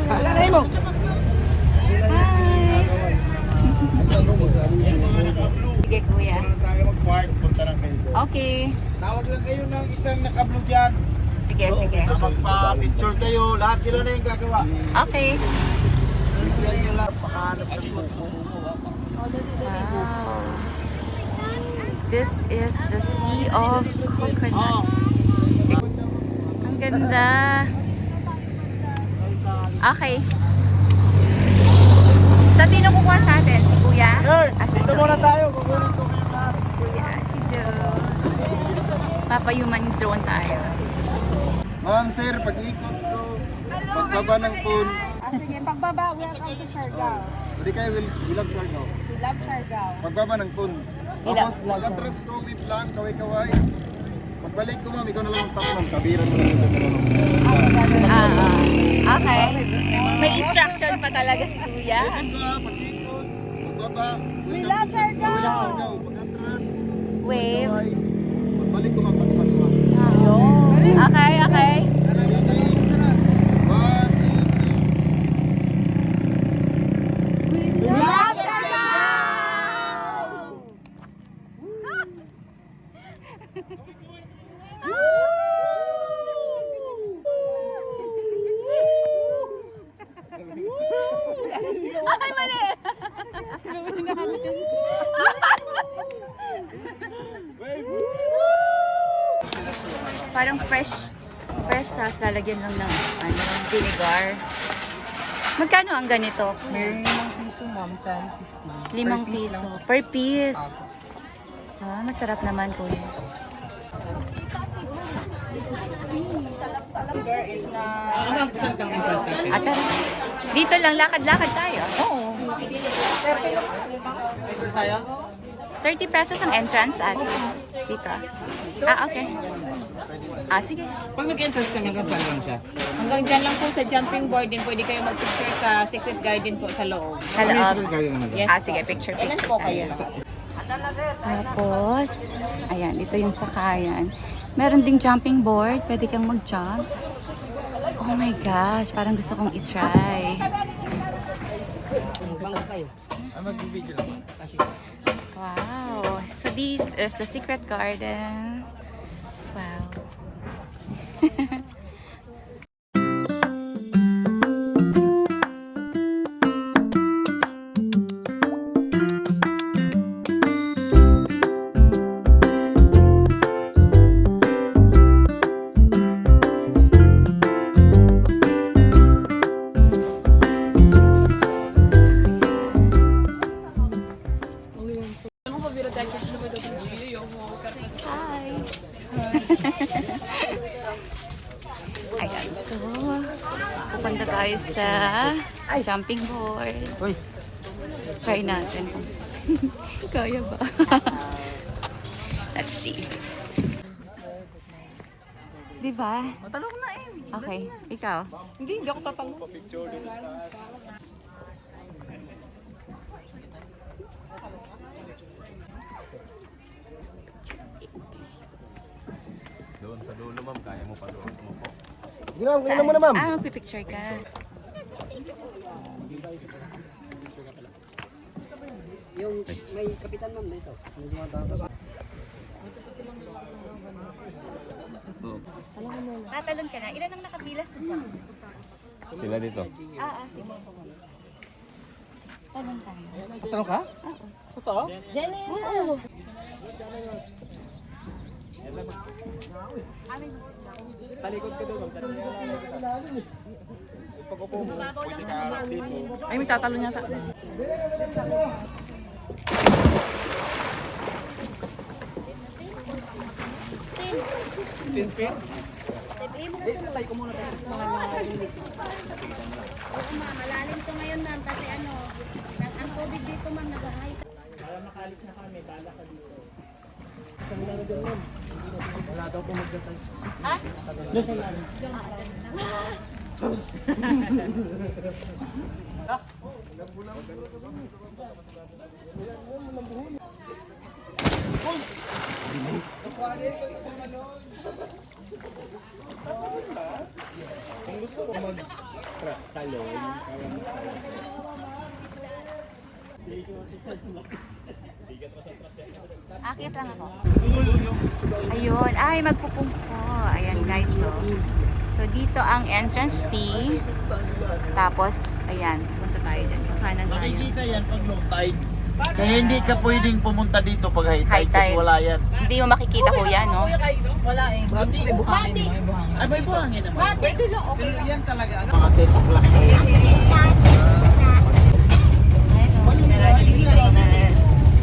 Lalay mo. Hi! Sige, kuya. Tayo mag-park, punta lang kayo. Okay. Tawag lang kayo ng isang nakablo dyan. Sige, sige. Magpa-picture kayo, lahat sila na yung gagawa. Okay. Bigyan nyo lang, pakahanap ng Wow. This is the Sea of Coconuts. Ang ganda. Okay. So, sino kukuha sa atin? Si Kuya? Sir, Si dito muna tayo. Kukunin ko kayo lahat. Kuya, si Joe. Papayuman drone tayo. Ma'am, sir, pag-ikot ko. Pagbaba ng phone. Sige, pagbaba, welcome to Siargao. Hindi kayo we love Siargao. We love Siargao. Pagbaba ng phone. Tapos, mag-atras ko, whip lang, kaway-kaway. Pagbalik ko, ma'am, ikaw na lang ang top ng tabiran mo lang yung Okay. May instruction pa talaga si Kuya. Pag-ikot, pagbaba. We love Siargao! We love Siargao. Pag-atras, Wave. kaway. Pagbalik ko, ma'am, pagpatwa. Okay, okay. Ay, mali! Parang fresh tapos lalagyan lang ng vinegar. Magkano ang ganito? Meron 5 piso, ma'am. 10, 50. 5 piso. Per piece. Ah, masarap naman, kuya. At dito lang, lakad-lakad tayo. Oo. 30 pesos ang entrance at dito. Ah, okay. Ah, sige. Pag nag-entrance ka, hanggang saan lang siya? Hanggang dyan lang po sa jumping board din. Pwede kayo mag-picture sa secret garden po sa loob. Sa loob. Yes. Ah, sige. Picture. Ilan po kayo? Tapos, ayan, ito yung sakayan. Meron ding jumping board. Pwede kang mag-jump. Oh my gosh, parang gusto kong i-try. Mag-video lang. Wow. So this is the secret garden. Wow. Hi. Ayan, so pupunta tayo sa jumping board. Try natin. Kaya ba? Let's see. Diba? Matalong na eh. Okay, ikaw. Hindi ako tatalong. Doon sa dulo, ma'am. Kaya mo pa doon. Sige ma'am, kunin mo na ma'am. Ah, magpipicture ka. Yung may kapitan ma'am dito. Tatalon ka na. Ilan ang nakabilas sa jump? Sila dito. Sige. Talon tayo. Tanong ka? Oo. Talikod ka doon. Pag-upo mo, pwede ka harap dito. Ay, may tatalon yata. Pin-pin. Oo, ma'am. Malalim to ngayon, ma'am. Kasi ano, ang tubig dito, ma'am, nag-high. Akit lang ako. Ayun. Ay, magpupungko. Ayan guys, so. So, dito ang entrance fee. Tapos, ayan. Punta tayo dyan. Kanan tayo. Makikita yan pag low tide. Kaya hindi ka pwedeng pumunta dito pag high High tide kasi tide. wala yan. Hindi mo makikita kuya, no? Wala eh. May buhangin. Ay, may buhangin naman. Pero yan talaga. Mga tetok lang.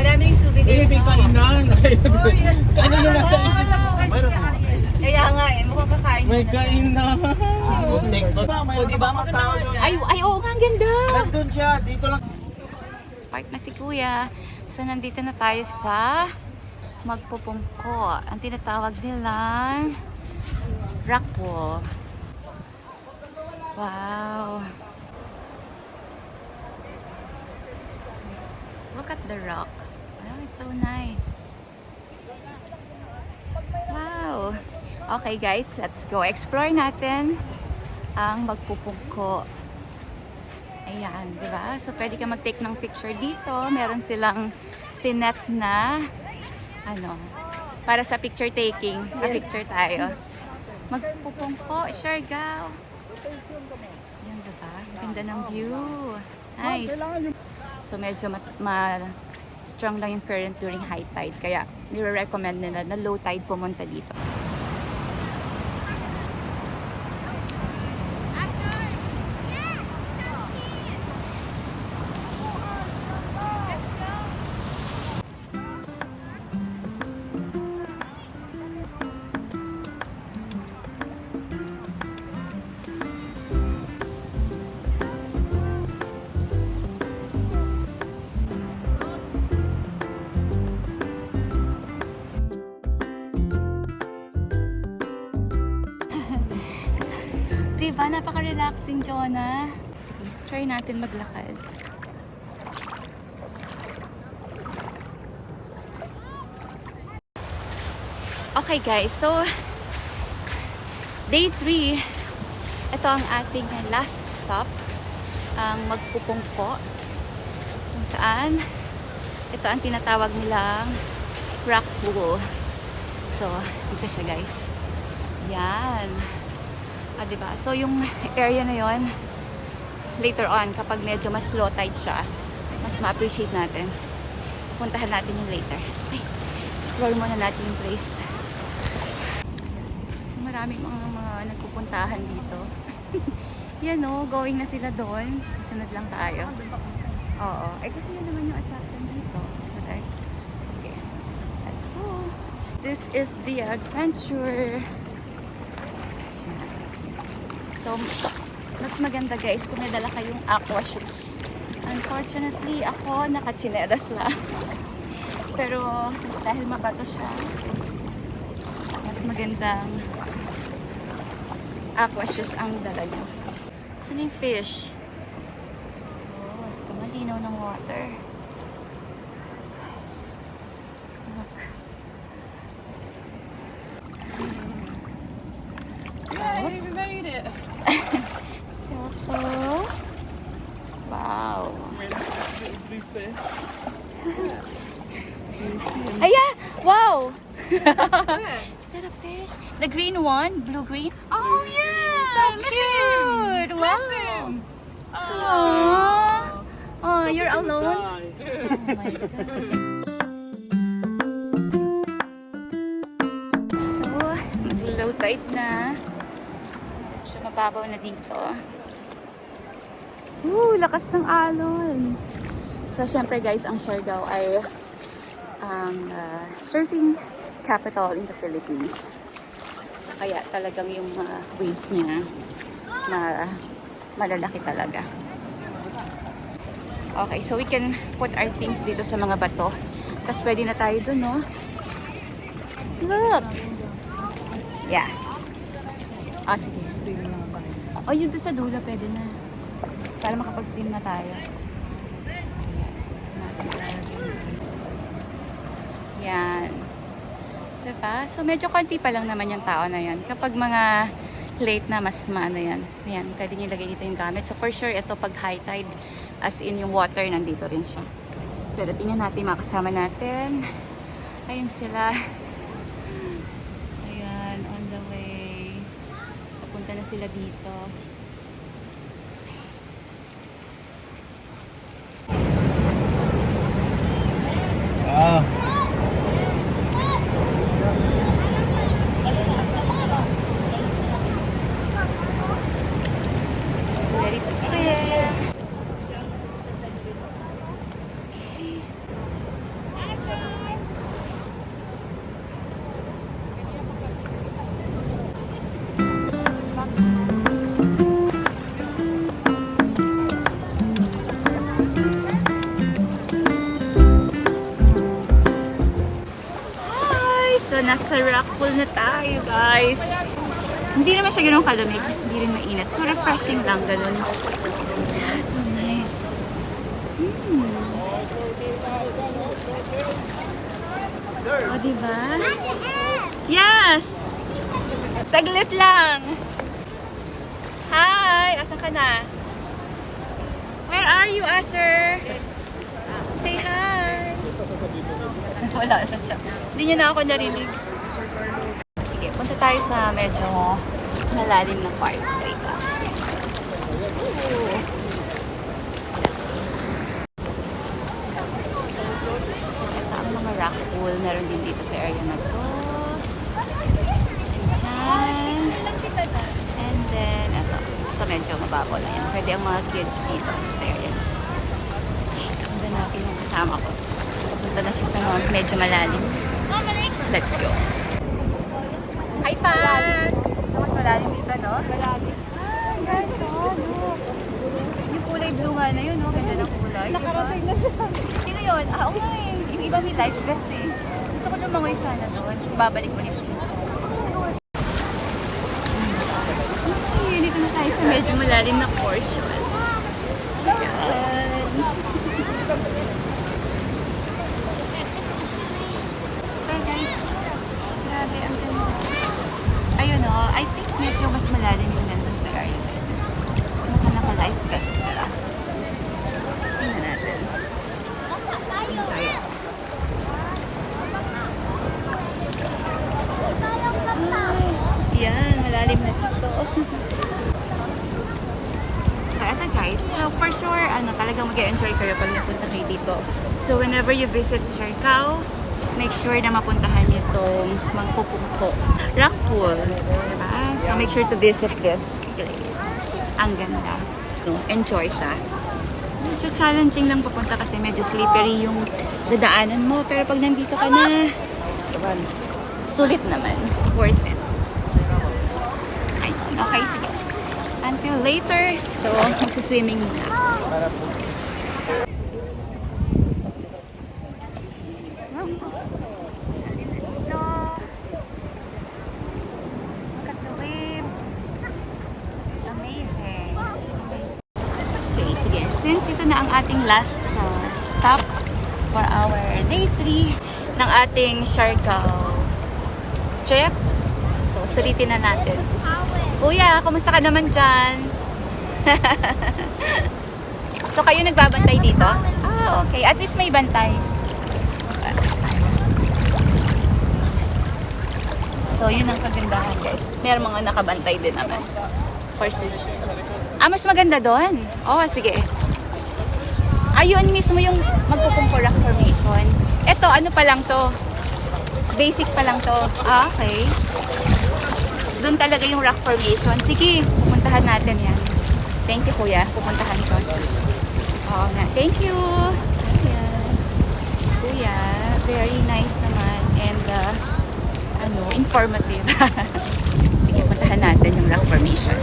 Marami yung souvenirs. kainan. Ano yung nasa isip? Kaya nga eh, mukhang kakain. May kainan. O di ba matao? Ay, oo nga, ang ganda. Nandun siya. Dito lang. Park na si kuya. So, nandito na tayo sa magpupungko. Ang tinatawag nilang rock pool. Wow. Look at the rock. Oh, it's so nice. Wow. Okay guys, let's go explore natin ang magpupungko. Ayan, di ba? So, pwede ka mag-take ng picture dito. Meron silang sinet na ano, para sa picture taking. Pa-picture tayo. Magpupungko, Siargao. Ayan, di ba? Ganda ng view. Nice. So, medyo strong lang yung current during high tide. Kaya, nire-recommend nila na low tide pumunta dito. Diba? Napaka-relaxing, Jonah. Sige, try natin maglakad. Okay guys, so day 3. Ito ang ating last stop. Ang magpupungko. Kung saan, ito ang tinatawag nilang rock pool. So, dito siya guys. Yan. Ah, diba? So, yung area na yon later on, kapag medyo mas low tide siya, mas ma-appreciate natin. Pupuntahan natin yung later. Okay. Explore muna natin yung place. So, maraming mga nagpupuntahan dito. Yan o, going na sila doon. Susunod lang tayo. Oo. Eh, kasi yan naman yung attraction dito. But, sige. Let's go. This is the adventure. So, mas maganda guys kung may dala kayong aqua shoes. Unfortunately, ako nakachinelas lang. Pero, dahil mabato siya, mas magandang aqua shoes ang dala nyo. Saan yung fish? Oh, malinaw ng water. Guys, look. Yay, we made it! Oh. Wow. Aya! Wow! Is that a fish? The green one? Blue-green? Oh, yeah! So cute! Wow! Aww. Oh, you're alone? Oh my God. So, low tide na. So, mababaw na dito. Lakas ng alon. So, syempre guys, ang Siargao ay ang surfing capital in the Philippines. Kaya talagang yung waves niya na malalaki talaga. Okay, so we can put our things dito sa mga bato. Tapos pwede na tayo dun, no? Look! Yeah. Ah, sige. Oh, yun doon sa dulo, pwede na. Para makapag-swim na tayo. Yan. Diba? So, medyo konti pa lang naman yung tao na yan. Kapag mga late na, mas maano yan. Ayan, pwede nyo ilagay dito yung gamit. So, for sure, ito pag high tide, as in yung water, nandito rin siya. Pero tingnan natin, mga kasama natin. Ayun sila. Ayan, on the way. Papunta na sila dito. Ready to swim. Hi! So, nasa rock pool na tayo, guys. Hindi naman siya ganun kalamig. Hindi rin mainit. So, refreshing lang, ganun. So nice. O, diba? Yes! Saglit lang! Hi! Asan ka na? Where are you, Asher? Say hi! Wala na siya. Hindi niya na ako narinig. Sige, punta tayo sa medyo malalim na part. Wait lang. So, ito ang mga rock pool. Meron din dito sa area na to. Diyan. And then, ito. Ito medyo mababaw lang yan. Pwede ang mga kids dito sa area na to. Sundan natin yung kasama ko. Punta na siya sa mga medyo malalim. Let's go. Hi, Pat! So, mas malalim dito, no? Malalim. Hi, guys, oh, look. Yung kulay blue nga na yun, no? Ganda ng kulay. Nakarating na siya. Sino yun? Ah, oo nga eh. Yung iba may life vest eh. Gusto ko lumangoy sana doon. Tapos babalik ulit. Ay, dito na tayo sa medyo malalim na portion. Ayan. Pero guys, grabe, ang ganda. Ayun o, I think medyo mas malalim yung nandun sa area na yun. Mukha naka-life vest sila. Tingnan natin. Tingnan tayo. Ay, yan, malalim na dito. So, eto guys. So, for sure, talagang mag-enjoy kayo pag napunta kayo dito. So, whenever you visit Siargao, make sure na mapuntahan niyo itong Mangpupungko Rock Pool. Diba? So, make sure to visit this place. Ang ganda. So, enjoy siya. Medyo challenging lang papunta kasi medyo slippery yung dadaanan mo. Pero pag nandito ka na, sulit naman. Worth it. Ayun. Okay, sige. Until later. So, magsiswimming muna. Since ito na ang ating last stop for our day 3 ng ating Siargao trip. So, sulitin na natin. Kuya, kumusta ka naman dyan? So, kayo nagbabantay dito? Ah, okay. At least may bantay. So, yun ang kagandahan, guys. Meron mga nakabantay din naman. For safety. Ah, mas maganda doon? Oh, sige. Ayun mismo yung magpupungko rock formation. Ito, ano pa lang to? Basic pa lang to. Ah, okay. Doon talaga yung rock formation. Sige, pupuntahan natin yan. Thank you, kuya. Pupuntahan ko. Oo nga. Thank you. Ayan. Kuya, very nice naman. And, informative. Sige, puntahan natin yung rock formation.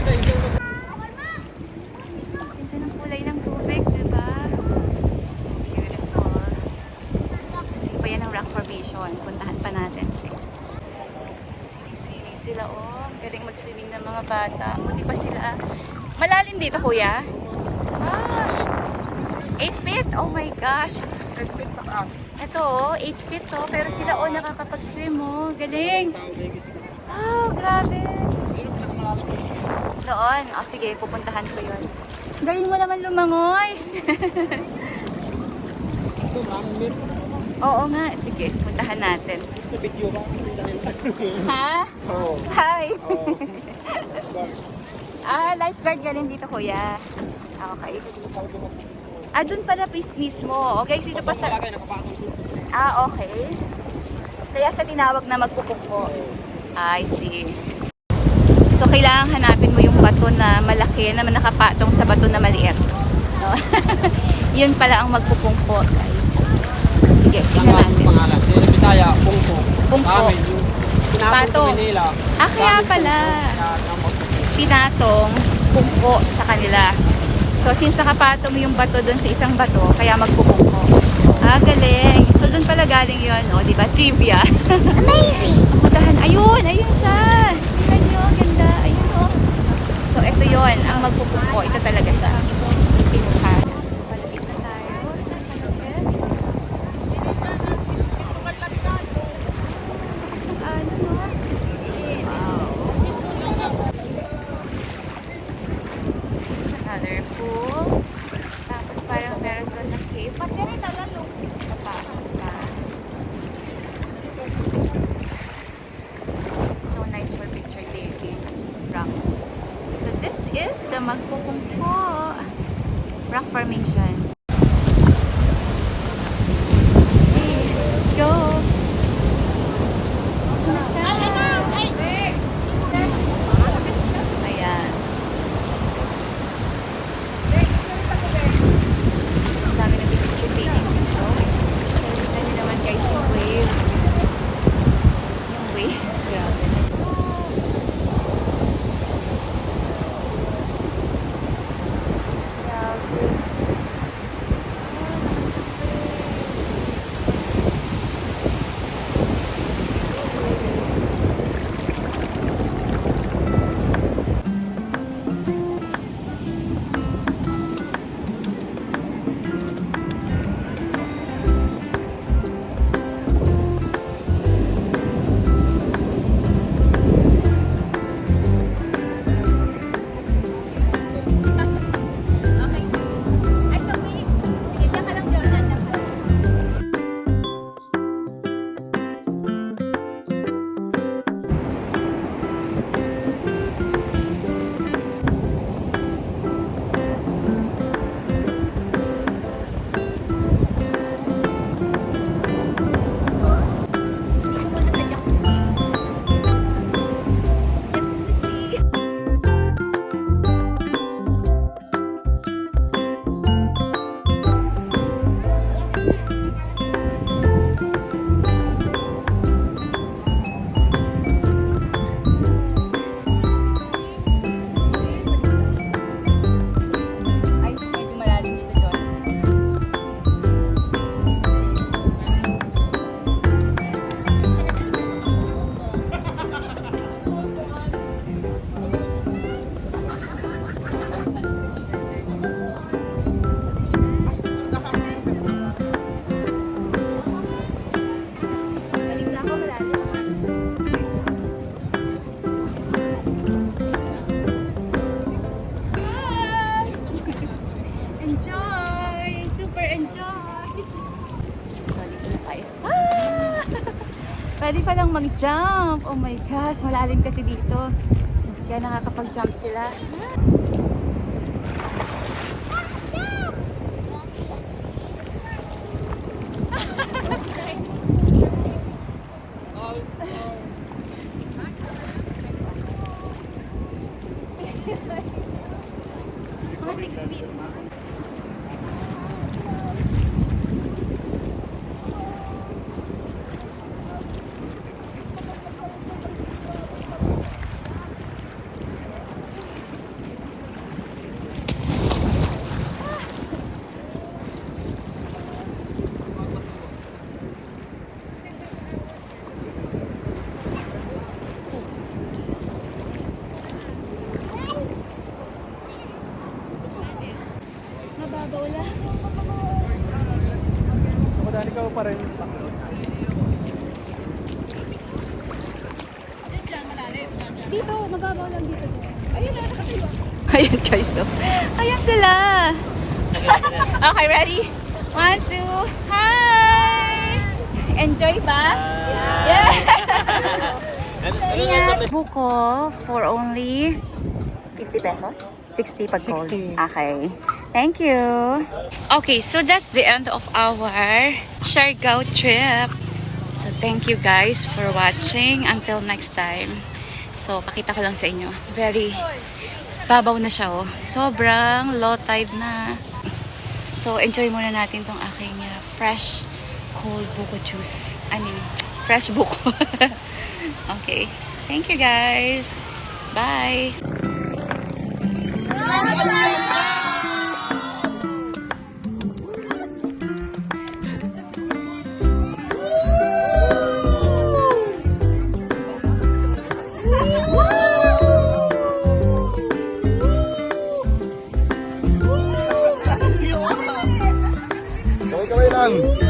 Ganda ng kulay ng tubig, diba? So beautiful. Hindi pa yan ang rock formation. Puntahan pa natin. Swimming sila, oh. Galing mag-swimming ng mga bata. Buti pa sila. Malalim dito, kuya? Ah, 8 feet? Oh my gosh. 10 feet pa. Ito oh, 8 feet to, pero sila oh nakakapag-swim oh. Galing! Oh, grabe! Doon. O sige, pupuntahan ko yun. Galing mo naman lumangoy! Oo nga, sige, puntahan natin. Sa video ba? Ha? Oo. Hi! Lifeguard galing dito kuya. Okay. Dun pala mismo. Okay, dito pa sa... okay. Kaya siya tinawag na magpupukpo. I see. So, kailangan hanapin mo yung bato na malaki na nakapatong sa bato na maliit. No? Yun pala ang magpupungpo, guys. Sige, tingnan natin. Pangalan. Sa Bisaya, Pungko. Pungko. Patong. Nila. Kaya pala. Pinatong, pungko sa kanila. So, since nakapatong yung bato dun sa isang bato, kaya magpupungko. Galing. So, dun pala galing yun, no? Diba? Trivia. Amazing! Puntahan. Ayun! Ayun siya! Tingnan nyo. Ganda. Ayun, oh. So, ito yun. Ang magpupungko. Ito talaga siya. So, palapit na tayo. Ano, no? Wow. Another pool. Tapos parang meron doon na cave. Papasok na. So nice for picture taking. Rock. So this is the Magpupungko rock formation. Okay, let's go. Ano siya? Ayan. Ang dami na picture taking dito. Kita niyo naman guys yung wave. Yung wave. Grabe. Grabe. Ay, medyo malalim dito, John. Galing na ako, malalim. Hi! Enjoy! Super enjoy! So, dito na tayo. Pwede palang mag-jump! Oh my gosh, malalim kasi dito. Kaya nakakapag-jump sila. Mga 6 feet. Mababaw lang. ikaw pa rin. Dito, mababaw lang dito. Ayun na, nakatayo. Ayan guys, so. Ayan sila. Okay, ready? 1, 2, hi! Enjoy ba? Yeah! Ingat! Buko for only 50 pesos? 60 pag cold? 60. Okay. Thank you. Okay, so that's the end of our Siargao trip. So thank you guys for watching. Until next time. So pakita ko lang sa inyo. Very babaw na siya oh. Sobrang low tide na. So enjoy muna natin tong aking fresh cold buko juice. I mean, fresh buko. Okay. Thank you guys. Bye. Kaway lang.